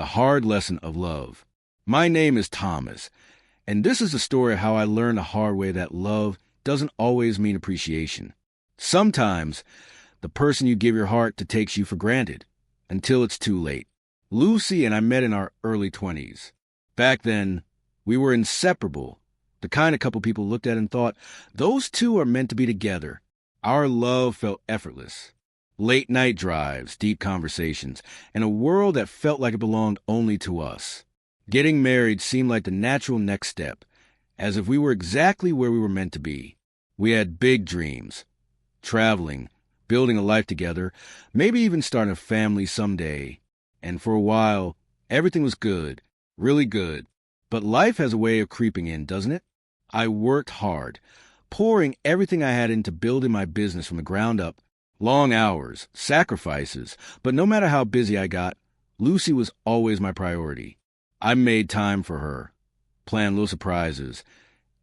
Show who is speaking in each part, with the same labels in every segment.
Speaker 1: The Hard Lesson of Love. My name is Thomas, and this is the story of how I learned the hard way that love doesn't always mean appreciation. Sometimes, the person you give your heart to takes you for granted, until it's too late. Lucy and I met in our early 20s. Back then, we were inseparable, the kind of couple people looked at and thought, those two are meant to be together. Our love felt effortless. Late night drives, deep conversations, and a world that felt like it belonged only to us. Getting married seemed like the natural next step, as if we were exactly where we were meant to be. We had big dreams. Traveling, building a life together, maybe even starting a family someday. And for a while, everything was good, really good. But life has a way of creeping in, doesn't it? I worked hard, pouring everything I had into building my business from the ground up. Long hours, sacrifices, but no matter how busy I got, Lucy was always my priority. I made time for her, planned little surprises,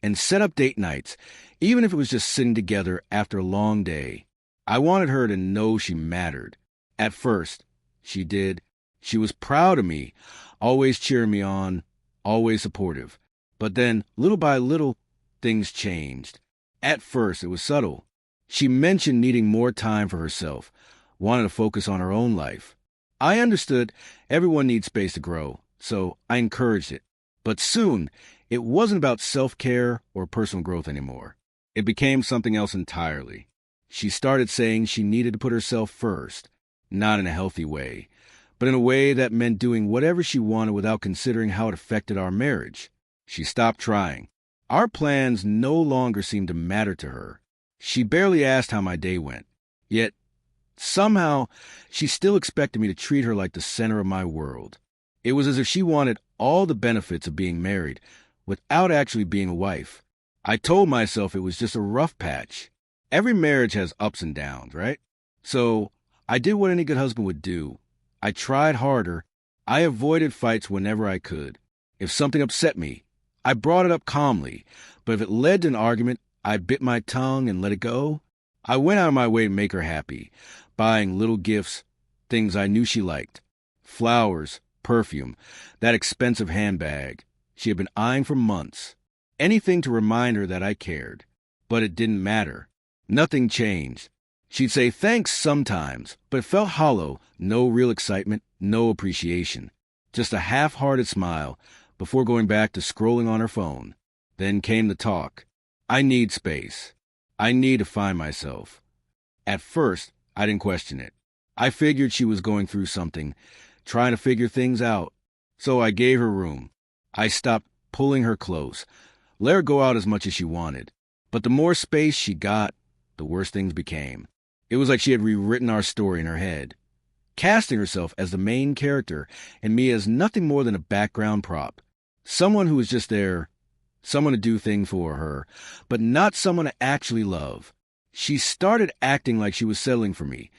Speaker 1: and set up date nights, even if it was just sitting together after a long day. I wanted her to know she mattered. At first, she did. She was proud of me, always cheering me on, always supportive. But then, little by little, things changed. At first, it was subtle. She mentioned needing more time for herself, wanted to focus on her own life. I understood everyone needs space to grow, so I encouraged it. But soon, it wasn't about self-care or personal growth anymore. It became something else entirely. She started saying she needed to put herself first, not in a healthy way, but in a way that meant doing whatever she wanted without considering how it affected our marriage. She stopped trying. Our plans no longer seemed to matter to her. She barely asked how my day went. Yet, somehow, she still expected me to treat her like the center of my world. It was as if she wanted all the benefits of being married, without actually being a wife. I told myself it was just a rough patch. Every marriage has ups and downs, right? So, I did what any good husband would do. I tried harder. I avoided fights whenever I could. If something upset me, I brought it up calmly, but if it led to an argument, I bit my tongue and let it go. I went out of my way to make her happy, buying little gifts, things I knew she liked. Flowers, perfume, that expensive handbag she had been eyeing for months. Anything to remind her that I cared. But it didn't matter. Nothing changed. She'd say thanks sometimes, but it felt hollow, no real excitement, no appreciation. Just a half-hearted smile before going back to scrolling on her phone. Then came the talk. I need space. I need to find myself. At first, I didn't question it. I figured she was going through something, trying to figure things out. So I gave her room. I stopped pulling her close, let her go out as much as she wanted. But the more space she got, the worse things became. It was like she had rewritten our story in her head, casting herself as the main character and me as nothing more than a background prop. Someone who was just there, someone to do things for her, but not someone to actually love. She started acting like she was settling for me,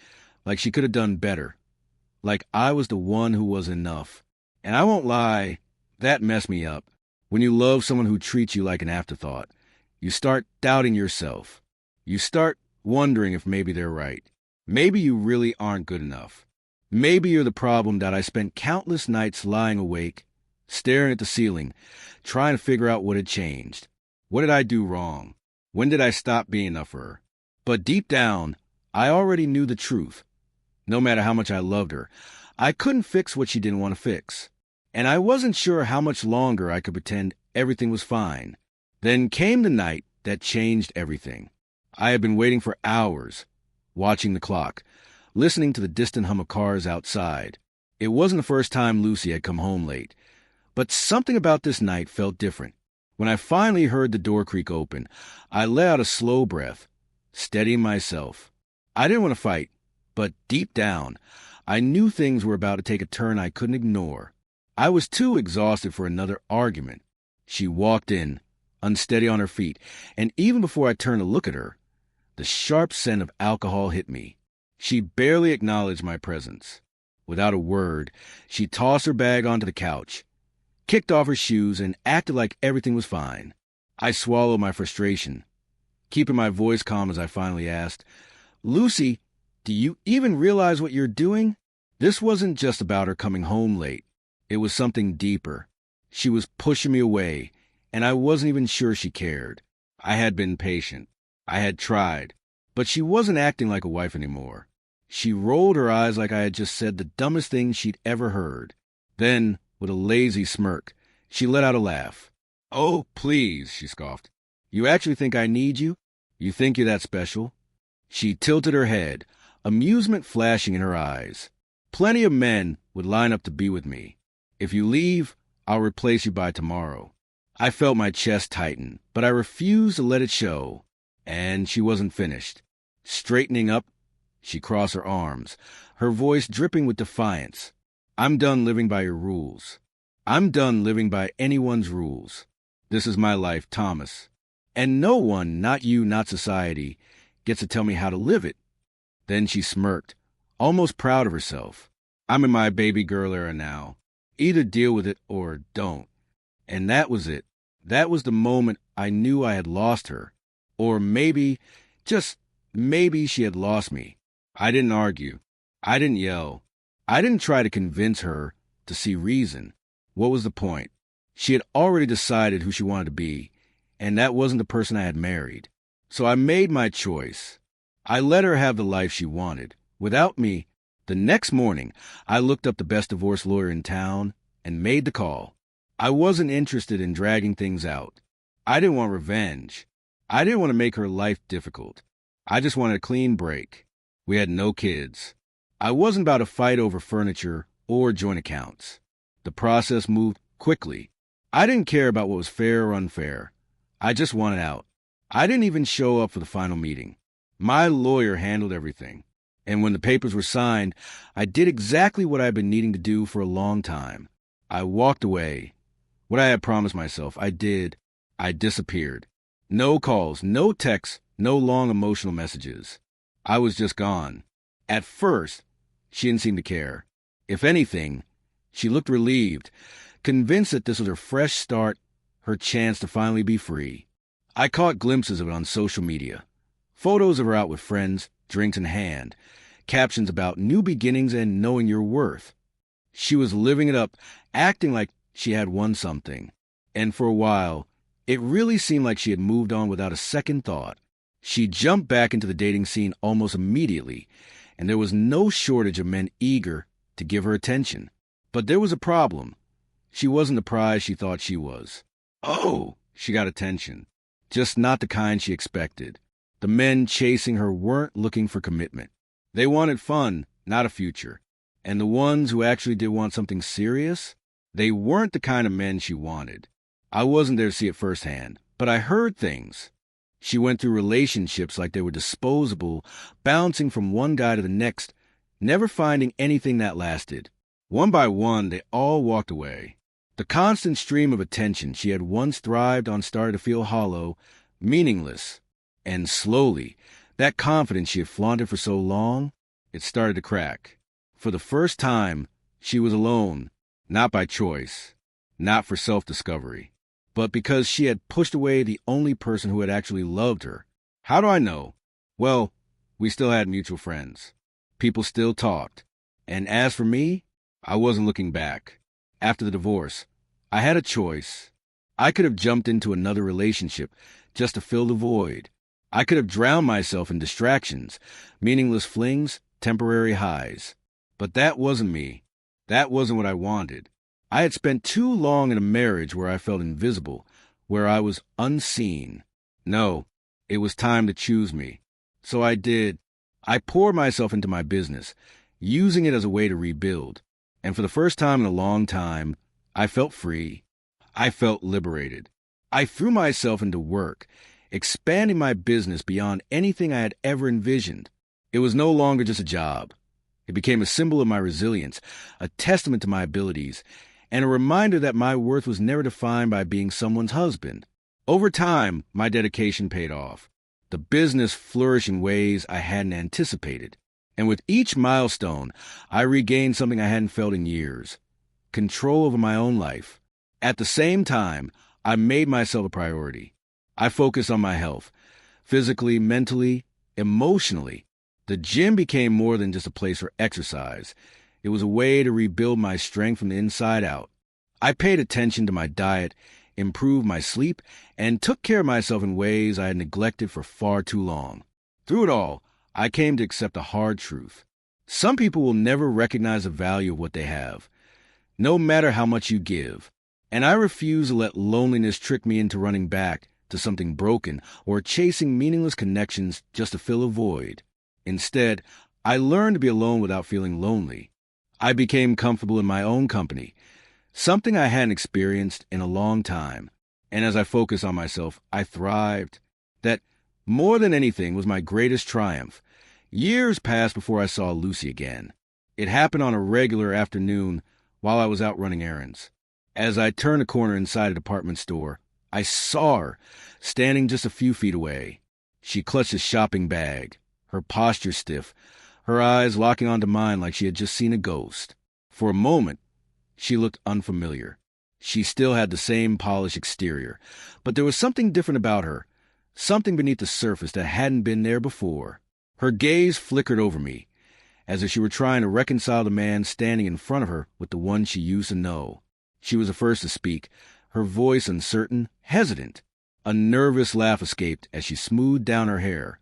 Speaker 1: like she could have done better, like I was the one who was enough. And I won't lie, that messed me up. When you love someone who treats you like an afterthought, you start doubting yourself. You start wondering if maybe they're right. Maybe you really aren't good enough. Maybe you're the problem that I spent countless nights lying awake, staring at the ceiling, trying to figure out what had changed. What did I do wrong? When did I stop being enough for her? But deep down, I already knew the truth. No matter how much I loved her, I couldn't fix what she didn't want to fix. And I wasn't sure how much longer I could pretend everything was fine. Then came the night that changed everything. I had been waiting for hours, watching the clock, listening to the distant hum of cars outside. It wasn't the first time Lucy had come home late. But something about this night felt different. When I finally heard the door creak open, I let out a slow breath, steadying myself. I didn't want to fight, but deep down, I knew things were about to take a turn I couldn't ignore. I was too exhausted for another argument. She walked in, unsteady on her feet, and even before I turned to look at her, the sharp scent of alcohol hit me. She barely acknowledged my presence. Without a word, she tossed her bag onto the couch, kicked off her shoes, and acted like everything was fine. I swallowed my frustration, keeping my voice calm as I finally asked, "Lucy, do you even realize what you're doing?" This wasn't just about her coming home late. It was something deeper. She was pushing me away, and I wasn't even sure she cared. I had been patient. I had tried. But she wasn't acting like a wife anymore. She rolled her eyes like I had just said the dumbest thing she'd ever heard. Then, with a lazy smirk, she let out a laugh. "Oh, please," she scoffed. "You actually think I need you? You think you're that special?" She tilted her head, amusement flashing in her eyes. "Plenty of men would line up to be with me. If you leave, I'll replace you by tomorrow." I felt my chest tighten, but I refused to let it show. And she wasn't finished. Straightening up, she crossed her arms, her voice dripping with defiance. "I'm done living by your rules. I'm done living by anyone's rules. This is my life, Thomas. And no one, not you, not society, gets to tell me how to live it." Then she smirked, almost proud of herself. "I'm in my baby girl era now. Either deal with it or don't." And that was it. That was the moment I knew I had lost her. Or maybe, just maybe, she had lost me. I didn't argue. I didn't yell. I didn't try to convince her to see reason. What was the point? She had already decided who she wanted to be, and that wasn't the person I had married. So I made my choice. I let her have the life she wanted. Without me, the next morning, I looked up the best divorce lawyer in town and made the call. I wasn't interested in dragging things out. I didn't want revenge. I didn't want to make her life difficult. I just wanted a clean break. We had no kids. I wasn't about to fight over furniture or joint accounts. The process moved quickly. I didn't care about what was fair or unfair. I just wanted out. I didn't even show up for the final meeting. My lawyer handled everything. And when the papers were signed, I did exactly what I had been needing to do for a long time. I walked away. What I had promised myself, I did. I disappeared. No calls, no texts, no long emotional messages. I was just gone. At first, she didn't seem to care. If anything, she looked relieved, convinced that this was her fresh start, her chance to finally be free. I caught glimpses of it on social media. Photos of her out with friends, drinks in hand, captions about new beginnings and knowing your worth. She was living it up, acting like she had won something. And for a while, it really seemed like she had moved on without a second thought. She jumped back into the dating scene almost immediately, and there was no shortage of men eager to give her attention. But there was a problem. She wasn't the prize she thought she was. Oh, she got attention. Just not the kind she expected. The men chasing her weren't looking for commitment. They wanted fun, not a future. And the ones who actually did want something serious, they weren't the kind of men she wanted. I wasn't there to see it firsthand, but I heard things. She went through relationships like they were disposable, bouncing from one guy to the next, never finding anything that lasted. One by one, they all walked away. The constant stream of attention she had once thrived on started to feel hollow, meaningless. And slowly, that confidence she had flaunted for so long, it started to crack. For the first time, she was alone, not by choice, not for self-discovery, but because she had pushed away the only person who had actually loved her. How do I know? Well, we still had mutual friends. People still talked. And as for me, I wasn't looking back. After the divorce, I had a choice. I could have jumped into another relationship just to fill the void. I could have drowned myself in distractions, meaningless flings, temporary highs. But that wasn't me. That wasn't what I wanted. I had spent too long in a marriage where I felt invisible, where I was unseen. No, it was time to choose me. So I did. I poured myself into my business, using it as a way to rebuild. And for the first time in a long time, I felt free. I felt liberated. I threw myself into work, expanding my business beyond anything I had ever envisioned. It was no longer just a job. It became a symbol of my resilience, a testament to my abilities, and a reminder that my worth was never defined by being someone's husband. Over time, my dedication paid off. The business flourished in ways I hadn't anticipated. And with each milestone, I regained something I hadn't felt in years: control over my own life. At the same time, I made myself a priority. I focused on my health, physically, mentally, emotionally. The gym became more than just a place for exercise. It was a way to rebuild my strength from the inside out. I paid attention to my diet, improved my sleep, and took care of myself in ways I had neglected for far too long. Through it all, I came to accept a hard truth. Some people will never recognize the value of what they have, no matter how much you give. And I refuse to let loneliness trick me into running back to something broken or chasing meaningless connections just to fill a void. Instead, I learned to be alone without feeling lonely. I became comfortable in my own company, something I hadn't experienced in a long time. And as I focused on myself, I thrived. That, more than anything, was my greatest triumph. Years passed before I saw Lucy again. It happened on a regular afternoon while I was out running errands. As I turned a corner inside a department store, I saw her, standing just a few feet away. She clutched a shopping bag, her posture stiff, her eyes locking onto mine like she had just seen a ghost. For a moment, she looked unfamiliar. She still had the same polished exterior, but there was something different about her, something beneath the surface that hadn't been there before. Her gaze flickered over me, as if she were trying to reconcile the man standing in front of her with the one she used to know. She was the first to speak, her voice uncertain, hesitant. A nervous laugh escaped as she smoothed down her hair,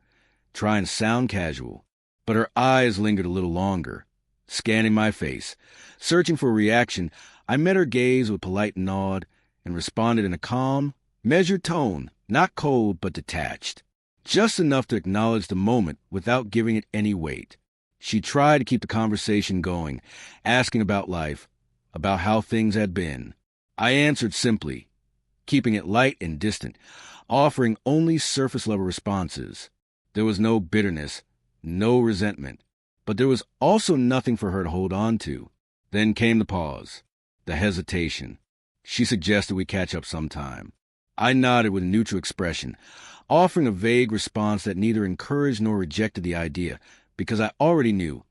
Speaker 1: trying to sound casual. But her eyes lingered a little longer, scanning my face. Searching for a reaction, I met her gaze with a polite nod and responded in a calm, measured tone, not cold but detached. Just enough to acknowledge the moment without giving it any weight. She tried to keep the conversation going, asking about life, about how things had been. I answered simply, keeping it light and distant, offering only surface-level responses. There was no bitterness, no resentment, but there was also nothing for her to hold on to. Then came the pause, the hesitation. She suggested we catch up sometime. I nodded with a neutral expression, offering a vague response that neither encouraged nor rejected the idea, because I already knew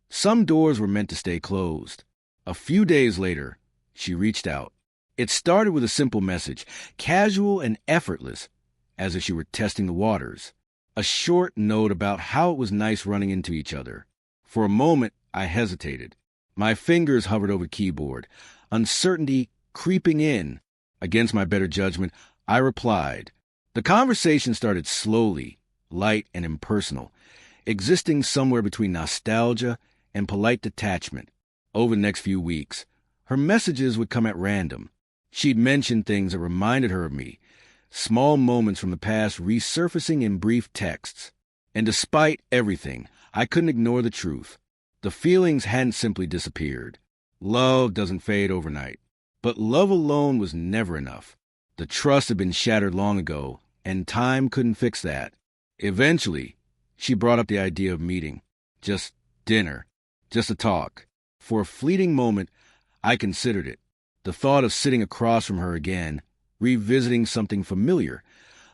Speaker 1: some doors were meant to stay closed. A few days later, she reached out. It started with a simple message, casual and effortless, as if she were testing the waters. A short note about how it was nice running into each other. For a moment, I hesitated. My fingers hovered over the keyboard, uncertainty creeping in. Against my better judgment, I replied. The conversation started slowly, light and impersonal, existing somewhere between nostalgia and polite detachment. Over the next few weeks, her messages would come at random. She'd mention things that reminded her of me, small moments from the past resurfacing in brief texts. And despite everything, I couldn't ignore the truth. The feelings hadn't simply disappeared. Love doesn't fade overnight. But love alone was never enough. The trust had been shattered long ago, and time couldn't fix that. Eventually, she brought up the idea of meeting. Just dinner. Just a talk. For a fleeting moment, I considered it. The thought of sitting across from her again, revisiting something familiar,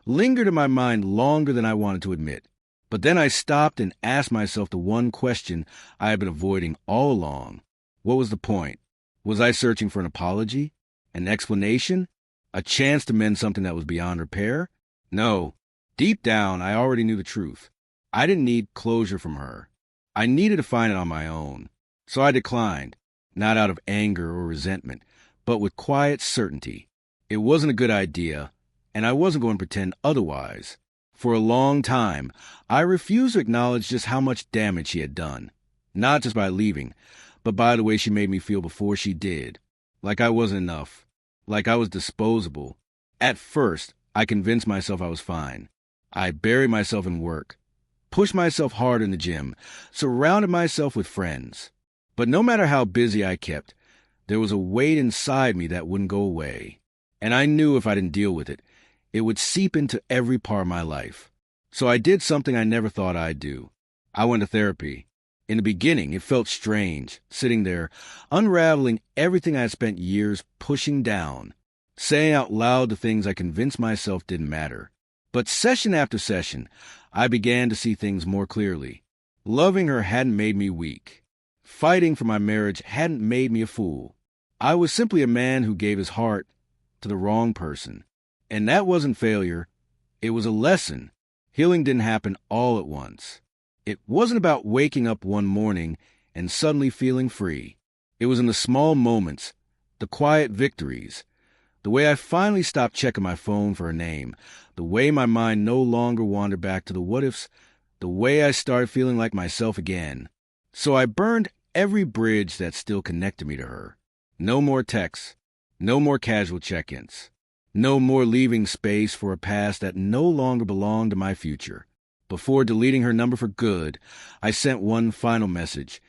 Speaker 1: lingered in my mind longer than I wanted to admit. But then I stopped and asked myself the one question I had been avoiding all along. What was the point? Was I searching for an apology? An explanation? A chance to mend something that was beyond repair? No. Deep down, I already knew the truth. I didn't need closure from her. I needed to find it on my own. So I declined, not out of anger or resentment, but with quiet certainty. It wasn't a good idea, and I wasn't going to pretend otherwise. For a long time, I refused to acknowledge just how much damage she had done. Not just by leaving, but by the way she made me feel before she did. Like I wasn't enough. Like I was disposable. At first, I convinced myself I was fine. I buried myself in work, pushed myself hard in the gym, surrounded myself with friends. But no matter how busy I kept, there was a weight inside me that wouldn't go away. And I knew if I didn't deal with it, it would seep into every part of my life. So I did something I never thought I'd do. I went to therapy. In the beginning, it felt strange, sitting there, unraveling everything I had spent years pushing down, saying out loud the things I convinced myself didn't matter. But session after session, I began to see things more clearly. Loving her hadn't made me weak. Fighting for my marriage hadn't made me a fool. I was simply a man who gave his heart to the wrong person. And that wasn't failure. It was a lesson. Healing didn't happen all at once. It wasn't about waking up one morning and suddenly feeling free. It was in the small moments, the quiet victories, the way I finally stopped checking my phone for her name, the way my mind no longer wandered back to the what-ifs, the way I started feeling like myself again. So I burned every bridge that still connected me to her. No more texts, no more casual check-ins, no more leaving space for a past that no longer belonged to my future. Before deleting her number for good, I sent one final message,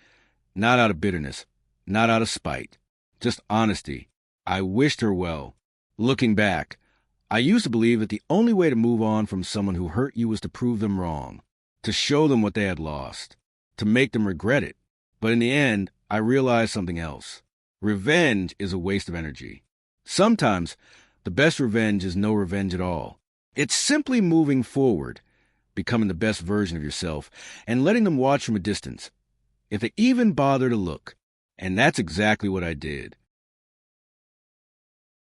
Speaker 1: not out of bitterness, not out of spite, just honesty. I wished her well. Looking back, I used to believe that the only way to move on from someone who hurt you was to prove them wrong, to show them what they had lost, to make them regret it. But in the end, I realized something else. Revenge is a waste of energy. Sometimes, the best revenge is no revenge at all. It's simply moving forward, becoming the best version of yourself, and letting them watch from a distance, if they even bother to look. And that's exactly what I did.